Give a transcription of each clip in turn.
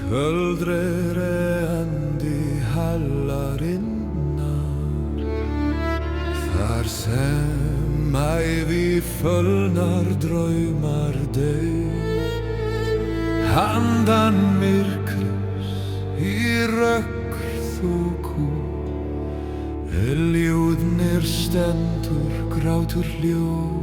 Köldreri endi hallarinnar, þar sem ævi fölnar draumar deyr. Handan myrkurs í rökkrþoku, eljúðnir stendur grátur hljóður.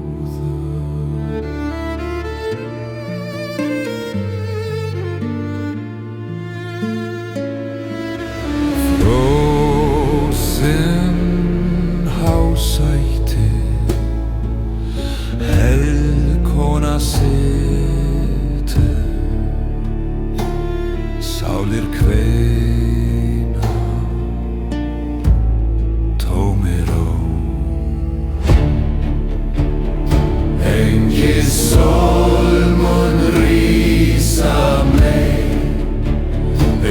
Hásæti, helkona situr, sálir kveina, tómir engi sól mun rísa mei,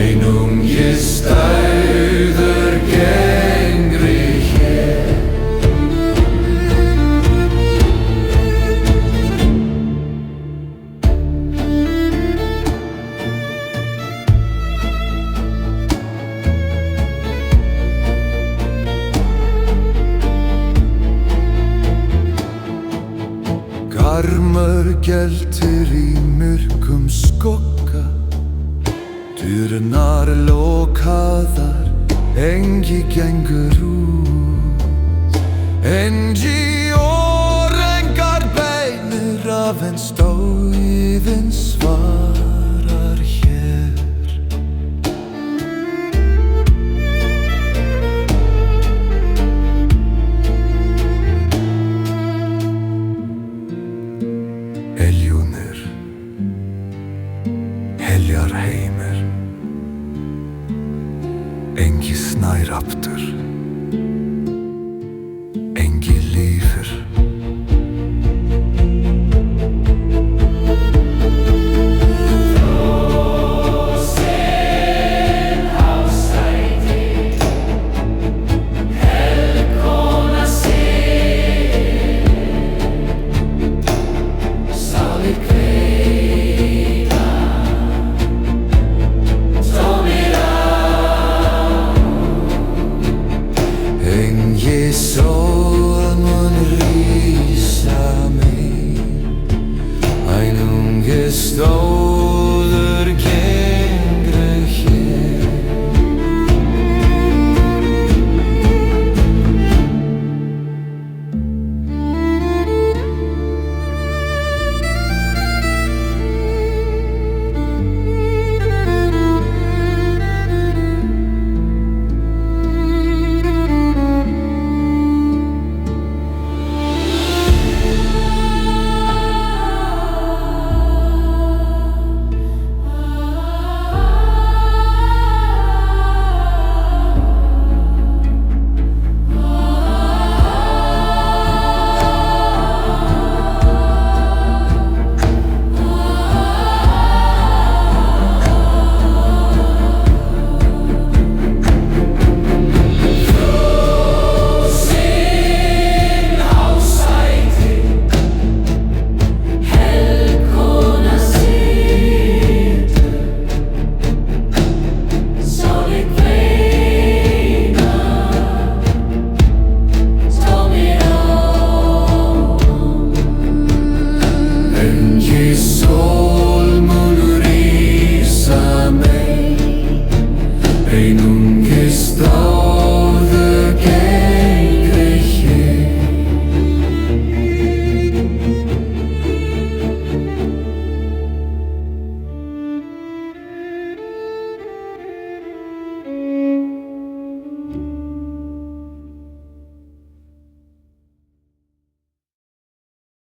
einungi stæður gengri hér. Garmur geltir í myrkum skugga, dyrnar lokaðar, engi gengur út. Engi engar beinir af en stóðin svarar hér. Eljúnir, heljar heimir, engi snær aftur, engi lífir. Frosin hásæti, helkona situr, sálir kveina, tómir Engi sól mun rísa mei, einungi stóður gengri hér. Engi sól mun rísa mei, einungi stað